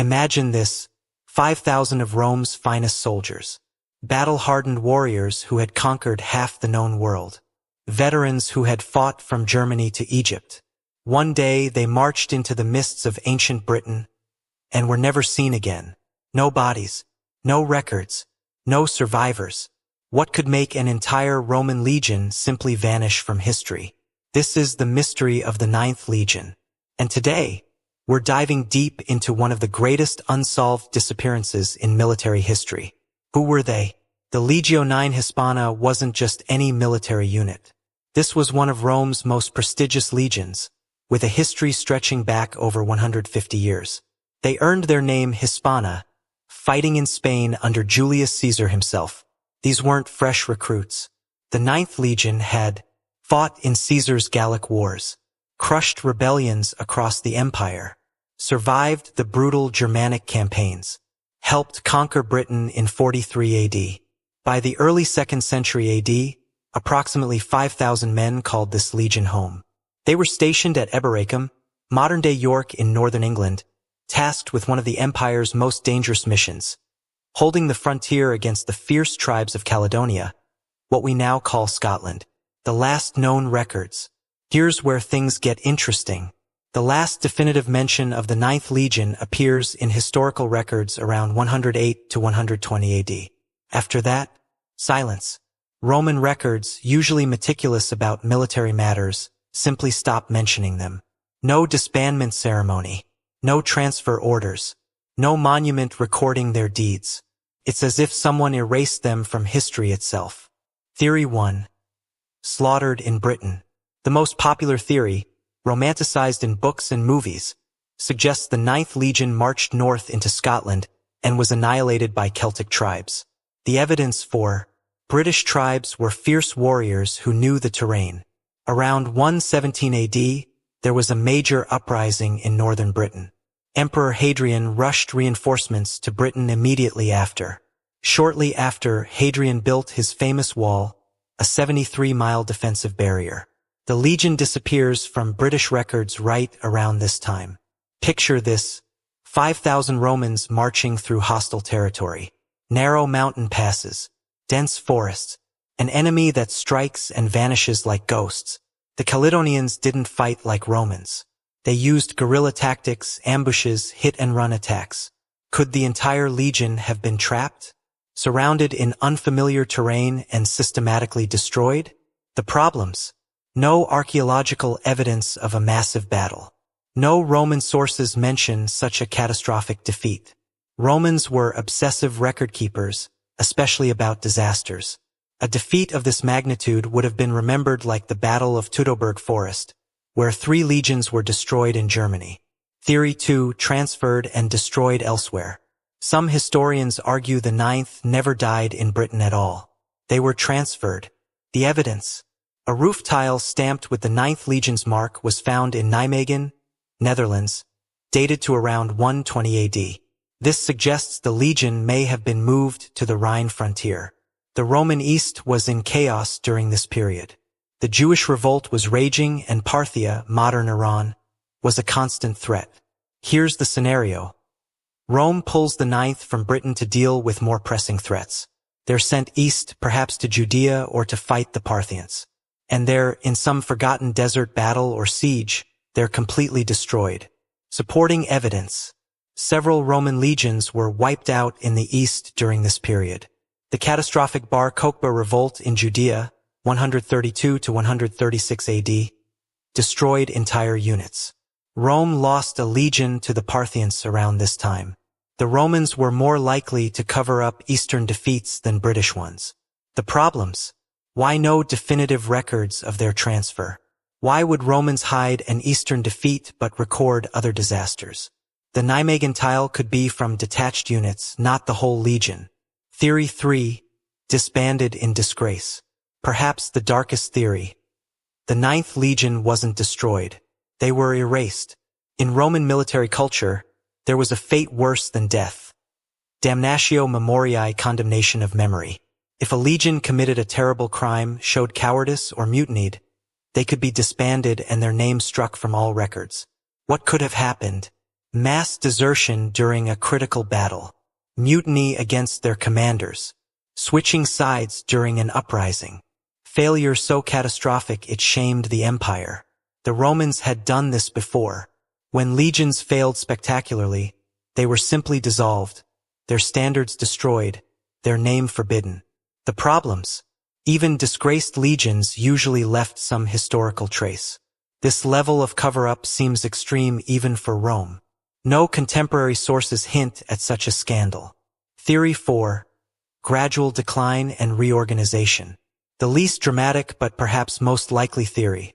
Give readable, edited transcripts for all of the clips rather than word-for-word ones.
Imagine this: 5,000 of Rome's finest soldiers. Battle-hardened warriors who had conquered half the known world. Veterans who had fought from Germany to Egypt. One day they marched into the mists of ancient Britain and were never seen again. No bodies, no records, no survivors. What could make an entire Roman legion simply vanish from history? This is the mystery of the Ninth Legion. And today, we're diving deep into one of the greatest unsolved disappearances in military history. Who were they? The Legio IX Hispana wasn't just any military unit. This was one of Rome's most prestigious legions, with a history stretching back over 150 years. They earned their name Hispana, fighting in Spain under Julius Caesar himself. These weren't fresh recruits. The Ninth Legion had fought in Caesar's Gallic Wars, crushed rebellions across the empire, survived the brutal Germanic campaigns, helped conquer Britain in 43 AD. By the early 2nd century AD, approximately 5,000 men called this legion home. They were stationed at Eboracum, modern-day York in northern England, tasked with one of the empire's most dangerous missions, holding the frontier against the fierce tribes of Caledonia, what we now call Scotland. The last known records. Here's where things get interesting. The last definitive mention of the Ninth Legion appears in historical records around 108 to 120 AD. After that, silence. Roman records, usually meticulous about military matters, simply stop mentioning them. No disbandment ceremony. No transfer orders. No monument recording their deeds. It's as if someone erased them from history itself. Theory 1. Slaughtered in Britain. The most popular theory, romanticized in books and movies, suggests the Ninth Legion marched north into Scotland and was annihilated by Celtic tribes. The evidence for British tribes were fierce warriors who knew the terrain. Around 117 AD, there was a major uprising in northern Britain. Emperor Hadrian rushed reinforcements to Britain immediately after. Shortly after, Hadrian built his famous wall, a 73-mile defensive barrier. The legion disappears from British records right around this time. Picture this: 5,000 Romans marching through hostile territory. Narrow mountain passes, dense forests, an enemy that strikes and vanishes like ghosts. The Caledonians didn't fight like Romans. They used guerrilla tactics, ambushes, hit-and-run attacks. Could the entire legion have been trapped, surrounded in unfamiliar terrain and systematically destroyed? The problems: no archaeological evidence of a massive battle. No Roman sources mention such a catastrophic defeat. Romans were obsessive record keepers, especially about disasters. A defeat of this magnitude would have been remembered like the Battle of Teutoburg Forest, where 3 legions were destroyed in Germany. Theory 2. Transferred and destroyed elsewhere. Some historians argue the Ninth never died in Britain at all. They were transferred. The evidence: a roof tile stamped with the Ninth Legion's mark was found in Nijmegen, Netherlands, dated to around 120 AD. This suggests the legion may have been moved to the Rhine frontier. The Roman East was in chaos during this period. The Jewish revolt was raging, and Parthia, modern Iran, was a constant threat. Here's the scenario. Rome pulls the Ninth from Britain to deal with more pressing threats. They're sent east, perhaps to Judea or to fight the Parthians. And there, in some forgotten desert battle or siege, they're completely destroyed. Supporting evidence: several Roman legions were wiped out in the east during this period. The catastrophic Bar Kokhba revolt in Judea, 132 to 136 AD, destroyed entire units. Rome lost a legion to the Parthians around this time. The Romans were more likely to cover up Eastern defeats than British ones. The problems: why no definitive records of their transfer? Why would Romans hide an Eastern defeat but record other disasters? The Nijmegen tile could be from detached units, not the whole legion. Theory 3. Disbanded in disgrace. Perhaps the darkest theory. The Ninth Legion wasn't destroyed. They were erased. In Roman military culture, there was a fate worse than death. Damnatio memoriae, condemnation of memory. If a legion committed a terrible crime, showed cowardice, or mutinied, they could be disbanded and their names struck from all records. What could have happened? mass desertion during a critical battle, mutiny against their commanders, switching sides during an uprising, failure so catastrophic it shamed the empire. The Romans had done this before. When legions failed spectacularly, they were simply dissolved, their standards destroyed, their name forbidden. The problems? Even disgraced legions usually left some historical trace. This level of cover-up seems extreme even for Rome. No contemporary sources hint at such a scandal. Theory 4. Gradual decline and reorganization. The least dramatic but perhaps most likely theory.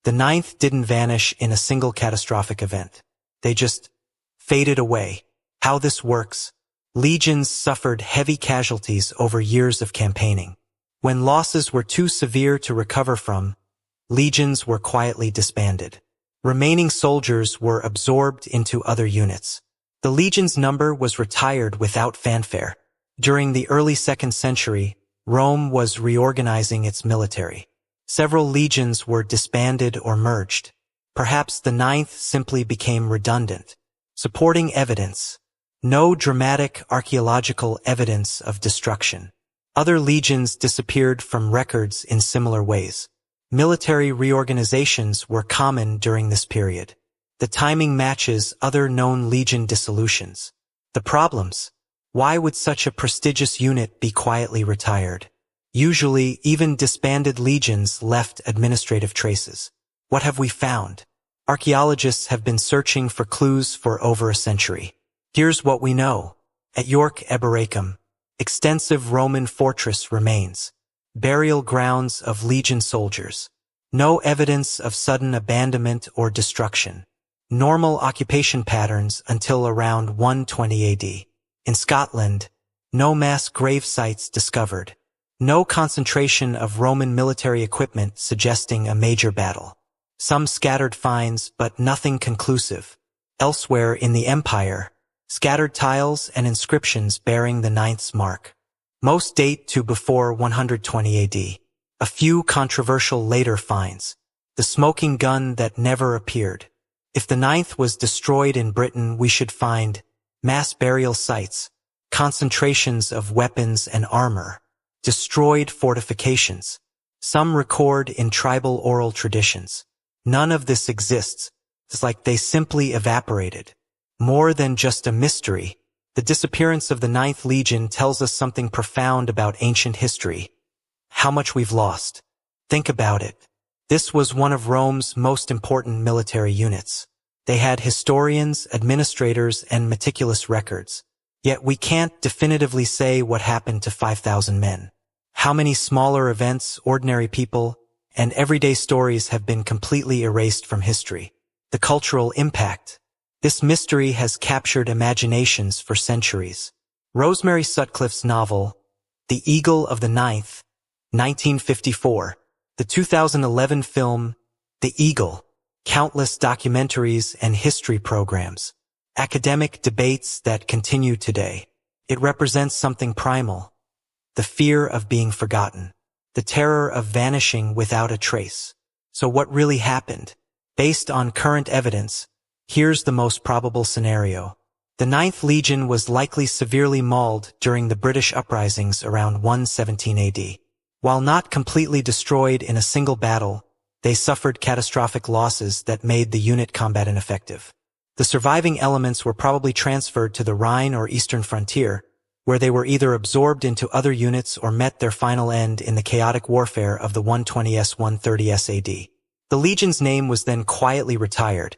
The Ninth didn't vanish in a single catastrophic event. They just faded away. How this works? Legions suffered heavy casualties over years of campaigning. When losses were too severe to recover from, legions were quietly disbanded. Remaining soldiers were absorbed into other units. The legion's number was retired without fanfare. During the early 2nd century, Rome was reorganizing its military. Several legions were disbanded or merged. Perhaps the Ninth simply became redundant. Supporting evidence. No dramatic archaeological evidence of destruction. Other legions disappeared from records in similar ways. Military reorganizations were common during this period. The timing matches other known legion dissolutions. The problems? Why would such a prestigious unit be quietly retired? Usually, even disbanded legions left administrative traces. What have we found? Archaeologists have been searching for clues for over a century. Here's what we know. At York Eboracum, extensive Roman fortress remains. Burial grounds of legion soldiers. No evidence of sudden abandonment or destruction. Normal occupation patterns until around 120 AD. In Scotland, no mass grave sites discovered. No concentration of Roman military equipment suggesting a major battle. Some scattered finds, but nothing conclusive. Elsewhere in the empire, scattered tiles and inscriptions bearing the Ninth's mark. Most date to before 120 AD. A few controversial later finds. The smoking gun that never appeared. If the Ninth was destroyed in Britain, we should find mass burial sites, concentrations of weapons and armor, destroyed fortifications. Some record in tribal oral traditions. None of this exists. It's like they simply evaporated. More than just a mystery, the disappearance of the Ninth Legion tells us something profound about ancient history. How much we've lost. Think about it. This was one of Rome's most important military units. They had historians, administrators, and meticulous records. Yet we can't definitively say what happened to 5,000 men. How many smaller events, ordinary people, and everyday stories have been completely erased from history? The cultural impact. This mystery has captured imaginations for centuries. Rosemary Sutcliffe's novel, The Eagle of the Ninth, 1954, the 2011 film, The Eagle, countless documentaries and history programs, academic debates that continue today. It represents something primal, the fear of being forgotten, the terror of vanishing without a trace. So what really happened? Based on current evidence, here's the most probable scenario. The Ninth Legion was likely severely mauled during the British uprisings around 117 AD. While not completely destroyed in a single battle, they suffered catastrophic losses that made the unit combat ineffective. The surviving elements were probably transferred to the Rhine or eastern frontier, where they were either absorbed into other units or met their final end in the chaotic warfare of the 120s-130s AD. The legion's name was then quietly retired,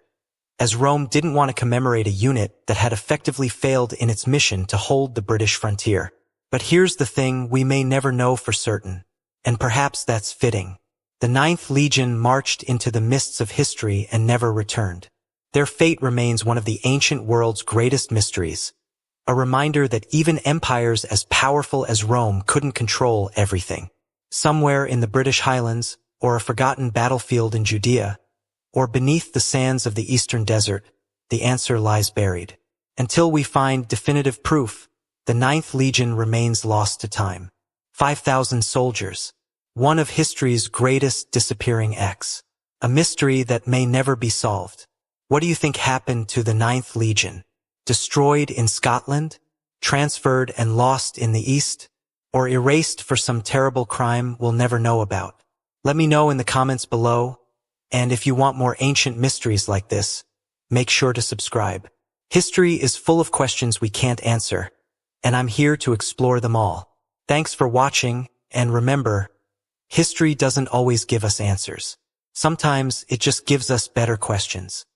as Rome didn't want to commemorate a unit that had effectively failed in its mission to hold the British frontier. But here's the thing, we may never know for certain, and perhaps that's fitting. The Ninth Legion marched into the mists of history and never returned. Their fate remains one of the ancient world's greatest mysteries, a reminder that even empires as powerful as Rome couldn't control everything. Somewhere in the British Highlands, or a forgotten battlefield in Judea, or beneath the sands of the eastern desert, the answer lies buried. Until we find definitive proof, the Ninth Legion remains lost to time. 5,000 soldiers. One of history's greatest disappearing acts. A mystery that may never be solved. What do you think happened to the Ninth Legion? Destroyed in Scotland? Transferred and lost in the East? Or erased for some terrible crime we'll never know about? Let me know in the comments below, and if you want more ancient mysteries like this, make sure to subscribe. History is full of questions we can't answer, and I'm here to explore them all. Thanks for watching, and remember, history doesn't always give us answers. Sometimes it just gives us better questions.